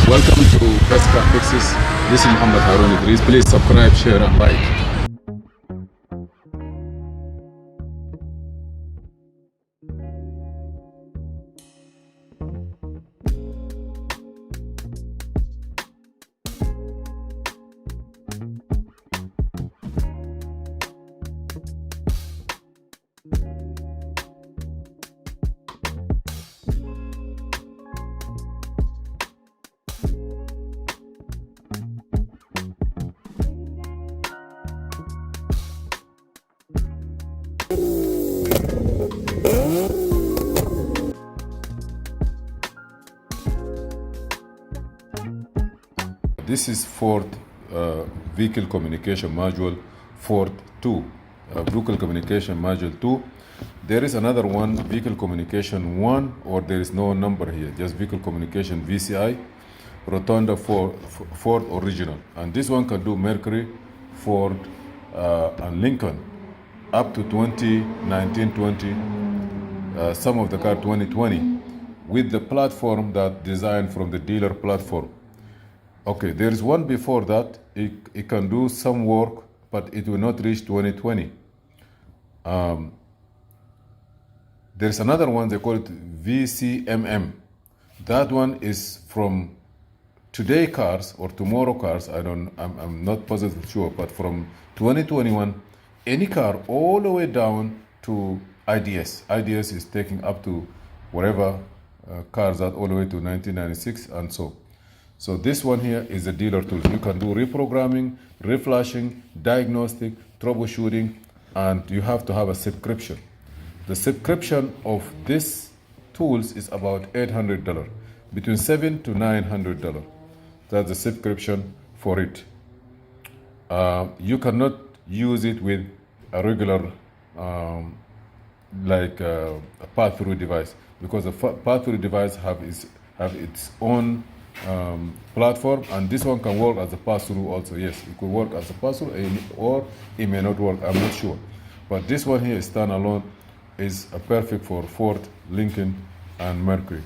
Welcome to Best Car Fixes. This is Mohamed Harun Idris. Please subscribe, share and like. This is Ford Vehicle Communication Module Ford 2, Vehicle Communication Module 2. There is another one, Vehicle Communication 1, or there is no number here, just Vehicle Communication VCI, Rotunda Ford Original. And this one can do Mercury, Ford, and Lincoln up to 2019, 20, some of the car 2020, with the platform that designed from the dealer platform. Okay, there is one before that. It can do some work, but it will not reach 2020. There's another one, they call it VCMM. That one is from today cars or tomorrow cars. I'm not positive sure, but from 2021, any car all the way down to IDS. IDS is taking up to whatever cars that all the way to 1996 and so. So this one here is a dealer tool. You can do reprogramming, reflashing, diagnostic, troubleshooting, and you have to have a subscription. The subscription of this tools is about $800, between $700 to $900. That's the subscription for it. You cannot use it with a regular like a pass-through device, because the pass-through device have its own platform, and this one can work as a pass-through also. Yes, it could work as a pass-through, or it may not work, I'm not sure. But this one here, standalone, is perfect for Ford, Lincoln, and Mercury.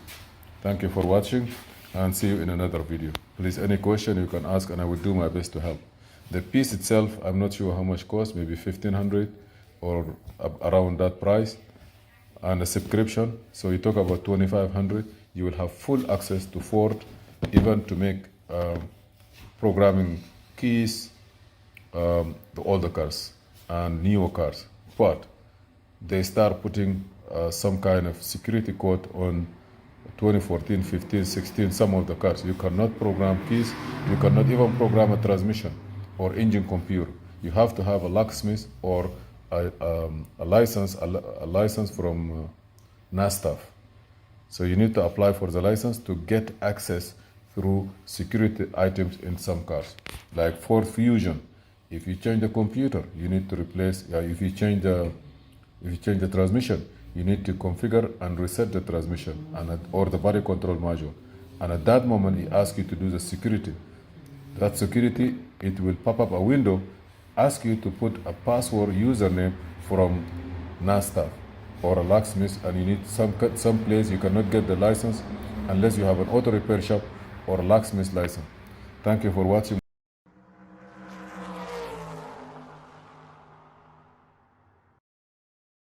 Thank you for watching, and see you in another video. Please, any question you can ask, and I will do my best to help. The piece itself, I'm not sure how much cost, maybe $1,500 or around that price, and a subscription. So you talk about $2,500. You will have full access to Ford, even to make programming keys to all the cars and newer cars. But they start putting some kind of security code on 2014, 15, 16, some of the cars. You cannot program keys. You cannot even program a transmission or engine computer. You have to have a locksmith or a license from NASTAF. So you need to apply for the license to get access through security items in some cars. Like Ford Fusion, if you change the computer, you need to replace, if you change the transmission, you need to configure and reset the transmission or the body control module. And at that moment, it asks you to do the security. That security, it will pop up a window, ask you to put a password username from NASTAF or a locksmith, and you need some place you cannot get the license unless you have an auto repair shop or a locksmith license. Thank you for watching.